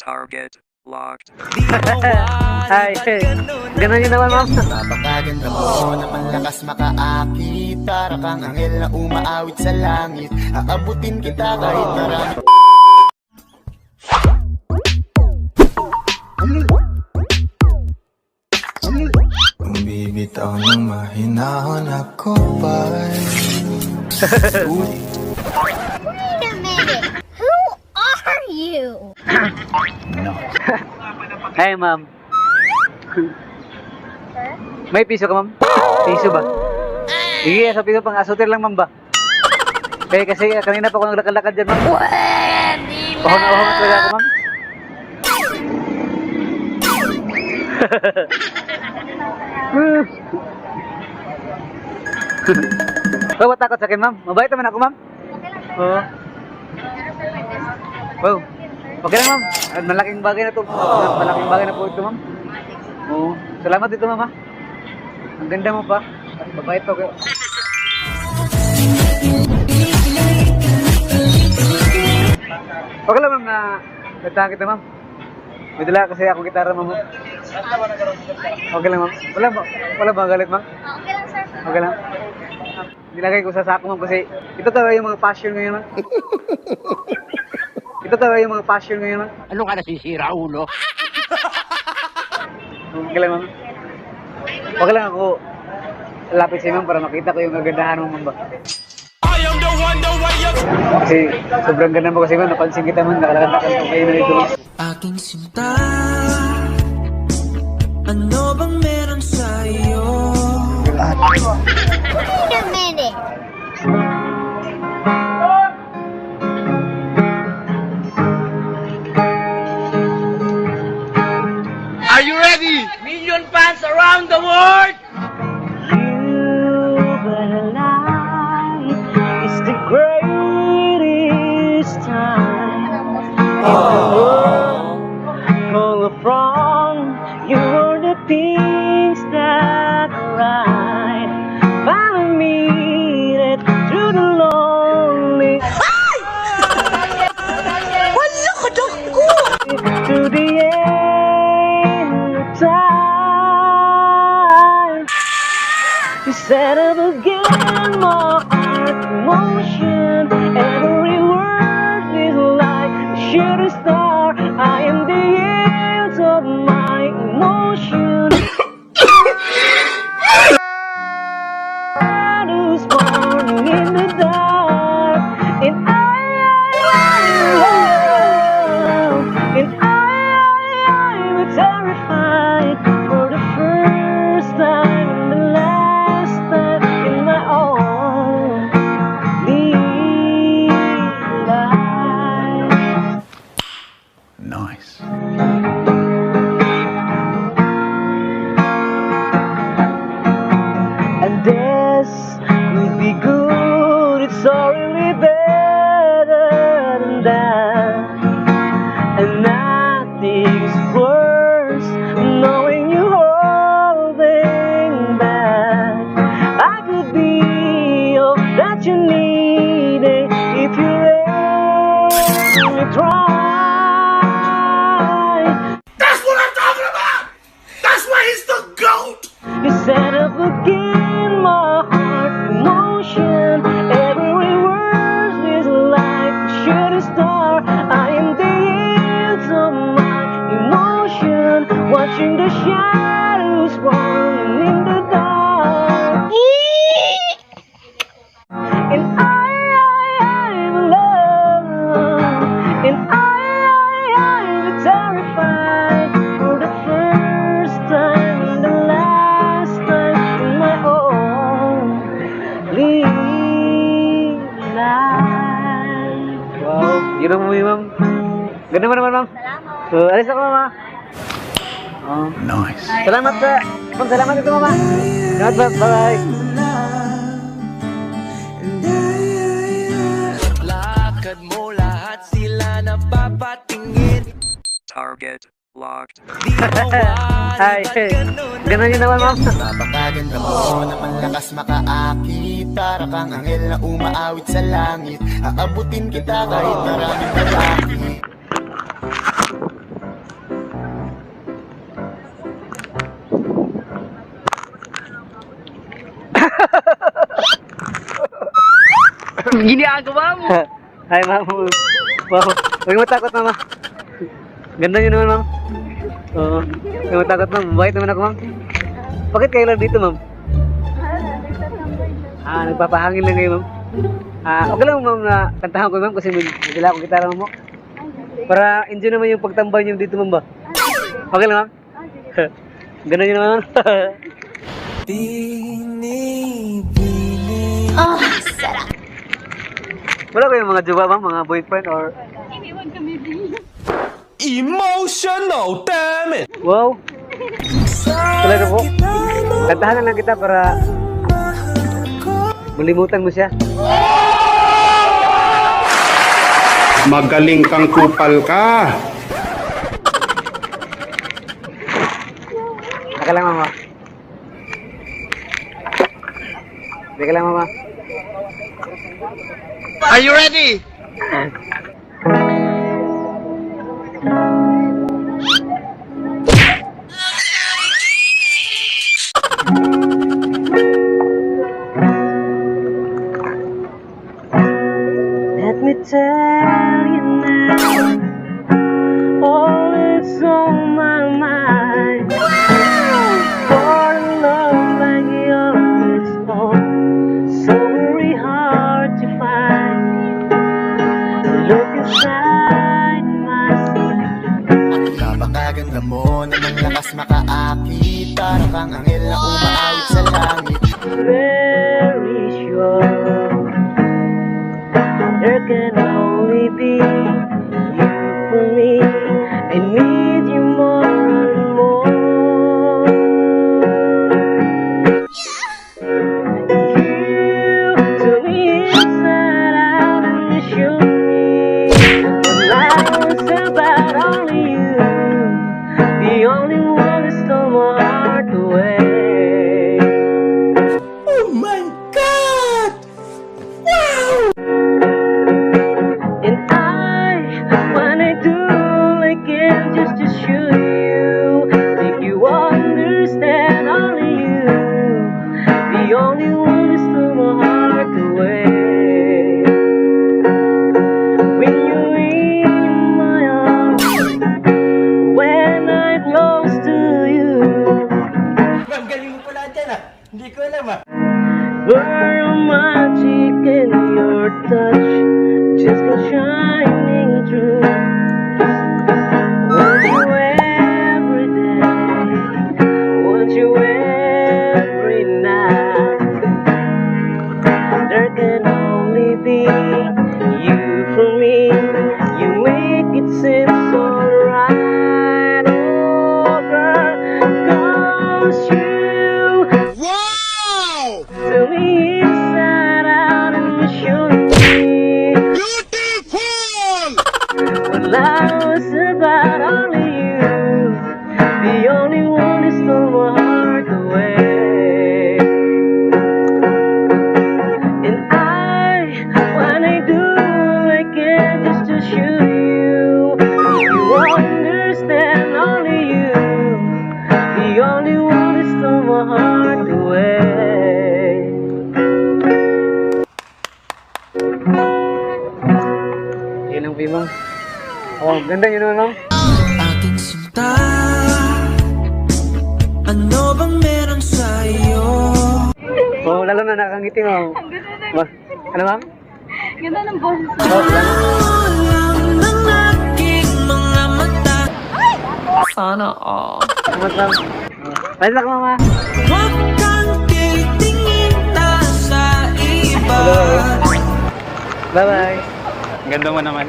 Target locked. Ay, ganun yun naman, ma'am. Napakaganda mo naman lakas makaakit. Para kang anghel na umaawit sa langit. Aabutin kita kahit marami. Kung bibitaw ng mahinahon ako pa'y Wait a minute. Who are you? Hey, ma'am. May piso ka, ma'am? Piso ba? Sige, sa piso pang asotir lang, ma'am ba? Eh, kasi kanina pa ako naglakad-lakad dyan, ma'am. Pahon na pahon talaga ako, ma'am. Ba't takot sa akin, ma'am? Mabait naman ako, ma'am. Oo. Wow. Okay lang, ma'am. Malaking bagay na to. Malaking bagay na po ito, ma'am. Oo. Salamat dito, ma'am, ha. Ang ganda mo pa. Mabait pa kayo. Okay lang, ma'am, na nagtahan kita, ma'am. May dala kasi ako gitara, ma'am. Okay lang, ma'am. Wala ba galit, ma'am? Okay lang, sir. Okay lang. Nilagay ko sa sako, ma'am, kasi ito talaga yung mga passion ngayon, ma'am. Ito talaga yung mga passion ngayon, ma'am. Ano ka nasisira, ulo? Okay lang, ma'am. Okay lang ako lapit sa'yo, ma'am, para makita ko yung kagandahan mo, ma'am, ba? Kasi sobrang ganda mo kasi, ma'am. Napansin kita, ma'am. Nakalakad-lakad ko kayo na dito, ma'am. Aking sinta, ano bang meron sa'yo? Wait a minute. Are you ready? Million fans around the world! You better light is the greatest time in the world. Full of wrong, you are the things that are right. Follow me that through the lonely. To the end of time. You set up again my heart emotion. Every word is like a shooting star. I am the end of my emotion. Shadows burning in the dark, and I'm terrified for the first time and the last time in my own life. Nice. And this would be good. It's all really better than that. And nothing's worse knowing you holding back. I could be all that you need if you really try. That's what I'm talking about! That's why he's the GOAT! You set up again my heart emotion. Every word is like a shooting star. I am the end of my emotion, watching the shadows running in the dark. And I'm alone, and I'm terrified for the first time and the last time in my own life. Wow, yun ang mami, ma'am. Ganda mo naman, ma'am. Salamat. So, alis ako, mama. Oh. Nice. Salamat, sir. Ma'am, salamat ito, mama. Salamat, ma'am. Bye-bye. Lakad mo lahat sila napapatingin. Target locked. Di mawari Ay, ganun yun naman, ma'am. Napakaganda mo naman lakas makaakit. Para kang anghel na umaawit sa langit. Aabutin kita kahit maraming lalaki. Ginagawa mo. Hi, ma'am. Wow. Huwag mo takot, ma'am. Ganda niyo naman, ma'am. Oo. Huwag mo takot, ma'am. Mabait naman ako, ma'am. Bakit kayo lang dito, ma'am? Nagpapahangin lang kayo, ma'am. Okay lang, ma'am, na kantahan ko, ma'am, kasi may dala akong gitara, ma'am. Para enjoy naman yung pagtambay niyo dito, ma'am ba? Okay lang, ma'am? Ganda niyo naman, ma'am. Oh, sarap. Wala kayong mga jowa, ma'am? Mga boyfriend or... Emotional, damn it! Wow! Talaga po. Kantahan na lang kita para malimutan mo siya. Magaling kang kupal ka. Teka lang, mama. Teka lang, mama. Are you ready? Let me tell you now, all that's on my mind. For love like yours is so very hard to find. Look inside my soul. Napakaganda mo, namang lakas makaakit. Para kang anghel na umaawit sa langit. Very sure there can only be you for me. I need you more and more. You took me inside out and you showed me what life was about. Only you, the only one that stole my heart away. Oh my God! Wow! And I wanna do all I can just to show you, make you understand. Only you, the only one that stole my heart away. When you're in my arms, when I'm close to you, Ma'am, galing mo pala dyan ah. Hindi ko alam ah. burn your magic in your touch, just go shining through. Want you every day, want you every night. There can only be you for me. You make it seem so right. Oh, girl, 'cause you tell me inside out and you show me what life was about. Only you, the only one that stole my heart away. And I wanna do all I can just to show you, you understand. Only you, the only one that stole my heart away. Yun ang pimang. Oh, ganda yun naman, ma'am. Aking sinta, ano bang meron sa'yo? Oh, lalo na nakangiti, ma'am. Ano, ma'am? Ganda ng boses. Oh, lalo. Alam ng aking mga mata. Sana all. Salamat, ma'am. Balik lang, mama. Huwag kang titingin na sa iba. Bye-bye. Ganda mo naman.